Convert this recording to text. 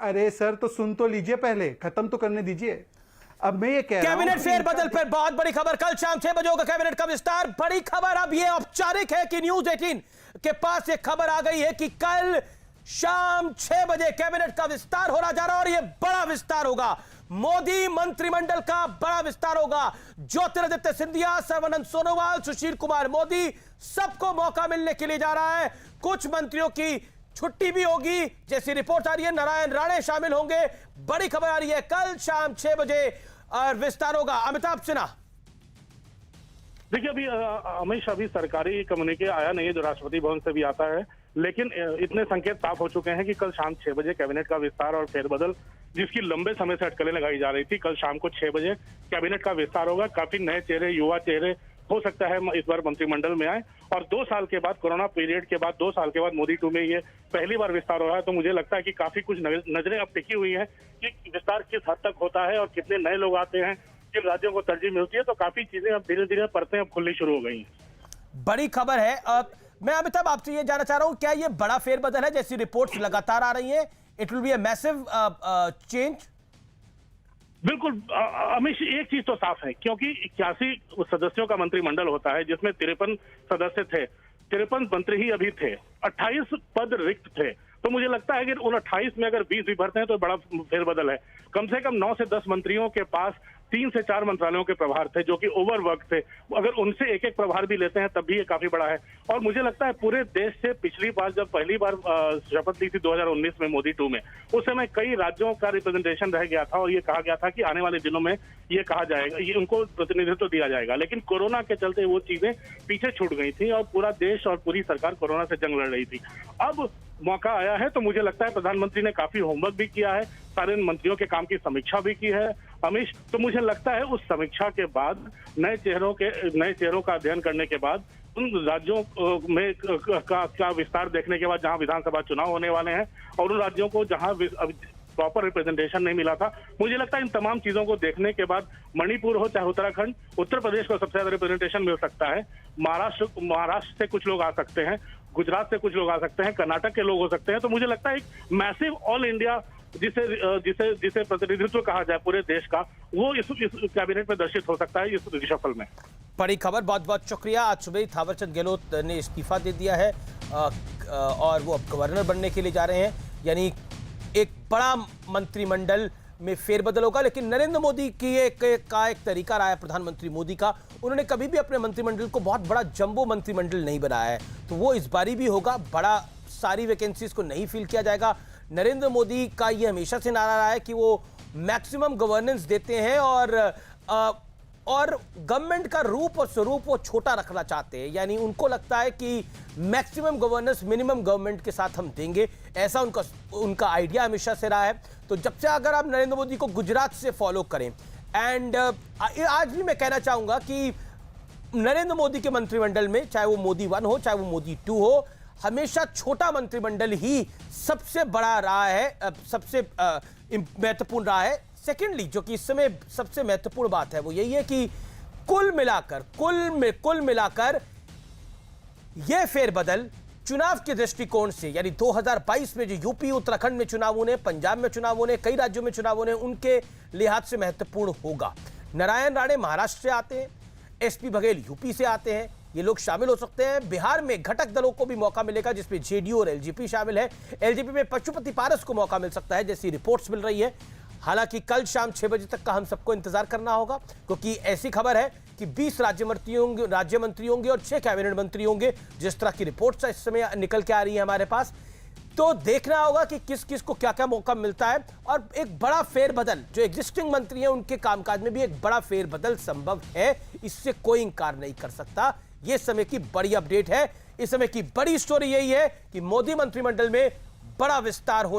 अरे सर, तो सुन तो लीजिए, पहले खत्म तो करने दीजिए। अब मैं ये कह रहा हूं कैबिनेट कि फेरबदल पर बहुत बड़ी खबर, कल शाम 6 बजे होगा कैबिनेट का विस्तार। बड़ी खबर अब यह औपचारिक है कि न्यूज 18 के पास एक खबर आ गई है कि कल शाम 6 बजे कैबिनेट का विस्तार होना जा रहा है और यह बड़ा विस्तार होगा। मोदी मंत्रिमंडल का बड़ा विस्तार होगा। ज्योतिरादित्य सिंधिया, सर्बानंद सोनोवाल, सुशील कुमार मोदी, सबको मौका मिलने के लिए जा रहा है। कुछ मंत्रियों की छुट्टी भी होगी, जैसी रिपोर्ट आ रही है। नारायण राणे शामिल होंगे। बड़ी खबर आ रही है, कल शाम 6 बजे विस्तार होगा। अमिताभ सिन्हा, देखिए, अभी सरकारी कम्युनिके आया नहीं है जो राष्ट्रपति भवन से भी आता है, लेकिन इतने संकेत साफ हो चुके हैं कि कल शाम 6 बजे कैबिनेट का विस्तार और फेरबदल, जिसकी लंबे समय से अटकलें लगाई जा रही थी, कल शाम को 6 बजे कैबिनेट का विस्तार होगा। काफी नए चेहरे, युवा चेहरे हो सकता है इस बार मंत्रिमंडल में आए। और 2 साल के बाद, कोरोना पीरियड के बाद 2 साल के बाद मोदी 2 में ये पहली बार विस्तार हो रहा है। तो मुझे लगता है कि काफी कुछ नजरें अब टिकी हुई है कि विस्तार किस हद तक होता है और कितने नए लोग आते हैं, किन राज्यों को तरजीह मिलती है। तो काफी चीजें अब धीरे धीरे परतें अब खुलनी शुरू हो गई हैं। बड़ी खबर है। मैं अमिताभ आपसे ये जानना चाह रहा हूं, क्या ये बड़ा फेरबदल है? जैसी रिपोर्ट्स लगातार आ रही हैं, it will be a massive change. बिल्कुल अमीश, एक चीज तो साफ है, क्योंकि 81 सदस्यों का मंत्रिमंडल होता है, जिसमें 53 सदस्य थे, 53 मंत्री ही अभी थे, 28 पद रिक्त थे। तो मुझे लगता है कि उन 28 में अगर 20 भी भरते हैं तो बड़ा फेरबदल है। कम से कम 9 से 10 मंत्रियों के पास 3 से 4 मंत्रालयों के प्रभार थे, जो कि ओवरवर्क थे। अगर उनसे एक एक प्रभार भी लेते हैं तब भी ये काफी बड़ा है। और मुझे लगता है पूरे देश से पिछली बार, जब पहली बार शपथ ली थी 2019 में मोदी 2 में, उस समय कई राज्यों का रिप्रेजेंटेशन रह गया था और ये कहा गया था कि आने वाले दिनों में ये कहा जाएगा, ये उनको प्रतिनिधित्व दिया जाएगा। लेकिन कोरोना के चलते वो चीजें पीछे छूट गई थी और पूरा देश और पूरी सरकार कोरोना से जंग लड़ रही थी। अब मौका आया है, तो मुझे लगता है प्रधानमंत्री ने काफी होमवर्क भी किया है, सारे मंत्रियों के काम की समीक्षा भी की है अमीश। तो मुझे लगता है उस समीक्षा के बाद, नए चेहरों का अध्ययन करने के बाद, उन राज्यों में का विस्तार देखने के बाद जहां विधानसभा चुनाव होने वाले हैं और उन राज्यों को जहां प्रॉपर रिप्रेजेंटेशन नहीं मिला था, मुझे लगता है इन तमाम चीजों को देखने के बाद मणिपुर हो चाहे उत्तराखंड, उत्तर प्रदेश को सबसे ज्यादा रिप्रेजेंटेशन मिल सकता है। महाराष्ट्र से कुछ लोग आ सकते हैं, गुजरात से कुछ लोग आ सकते हैं, कर्नाटक के लोग हो सकते हैं। तो मुझे लगता है एक मैसिव ऑल इंडिया जिसे प्रतिनिधित्व कहा जाए पूरे देश का, वो इस कैबिनेट में दर्शित हो सकता है इस रिशफल में। बड़ी खबर, बहुत बहुत शुक्रिया। आज सुबह थावरचंद गहलोत ने इस्तीफा दे दिया है और वो अब गवर्नर बनने के लिए जा रहे हैं। यानी एक बड़ा मंत्रिमंडल में फेरबदल होगा। लेकिन नरेंद्र मोदी की एक तरीका रहा है, प्रधानमंत्री मोदी का, उन्होंने कभी भी अपने मंत्रिमंडल को बहुत बड़ा जंबो मंत्रिमंडल नहीं बनाया है। तो वो इस बारी भी होगा। बड़ा सारी वैकेंसीज को नहीं फिल किया जाएगा। नरेंद्र मोदी का ये हमेशा से नारा रहा है कि वो मैक्सिमम गवर्नेंस देते हैं और गवर्नमेंट का रूप और स्वरूप वो छोटा रखना चाहते हैं। यानी उनको लगता है कि मैक्सिमम गवर्नेंस मिनिमम गवर्नमेंट के साथ हम देंगे, ऐसा उनका आइडिया हमेशा से रहा है। तो जब से अगर आप नरेंद्र मोदी को गुजरात से फॉलो करें, एंड आज भी मैं कहना चाहूंगा कि नरेंद्र मोदी के मंत्रिमंडल में, चाहे वो मोदी 1 हो चाहे वो मोदी 2 हो, हमेशा छोटा मंत्रिमंडल ही सबसे बड़ा रहा है, सबसे महत्वपूर्ण रहा है। सेकेंडली, जो कि इस समय सबसे महत्वपूर्ण बात है, वो यही है कि कुल मिलाकर यह फेरबदल चुनाव के दृष्टिकोण से, यानी 2022 में जो यूपी, उत्तराखंड में चुनाव होने, पंजाब में चुनाव होने, कई राज्यों में चुनाव होने, उनके लिहाज से महत्वपूर्ण होगा। नारायण राणे महाराष्ट्र से आते हैं, एसपी बघेल यूपी से आते हैं, ये लोग शामिल हो सकते हैं। बिहार में घटक दलों को भी मौका मिलेगा, जिसमें जेडीयू और एलजेपी शामिल है। एलजेपी में पशुपति पारस को मौका मिल सकता है, जैसी रिपोर्ट्स मिल रही है। हालांकि कल शाम 6 बजे तक का हम सबको इंतजार करना होगा, क्योंकि ऐसी खबर है कि 20 राज्य मंत्री होंगे और 6 कैबिनेट मंत्री होंगे, जिस तरह की रिपोर्ट्स इस समय निकल के आ रही है हमारे पास। तो देखना होगा कि किस किस को क्या क्या मौका मिलता है। और एक बड़ा फेरबदल, जो एग्जिस्टिंग मंत्री हैं उनके कामकाज में भी एक बड़ा फेरबदल संभव है, इससे कोई इंकार नहीं कर सकता। यह समय की बड़ी अपडेट है। इस समय की बड़ी स्टोरी यही है कि मोदी मंत्रिमंडल में बड़ा विस्तार होने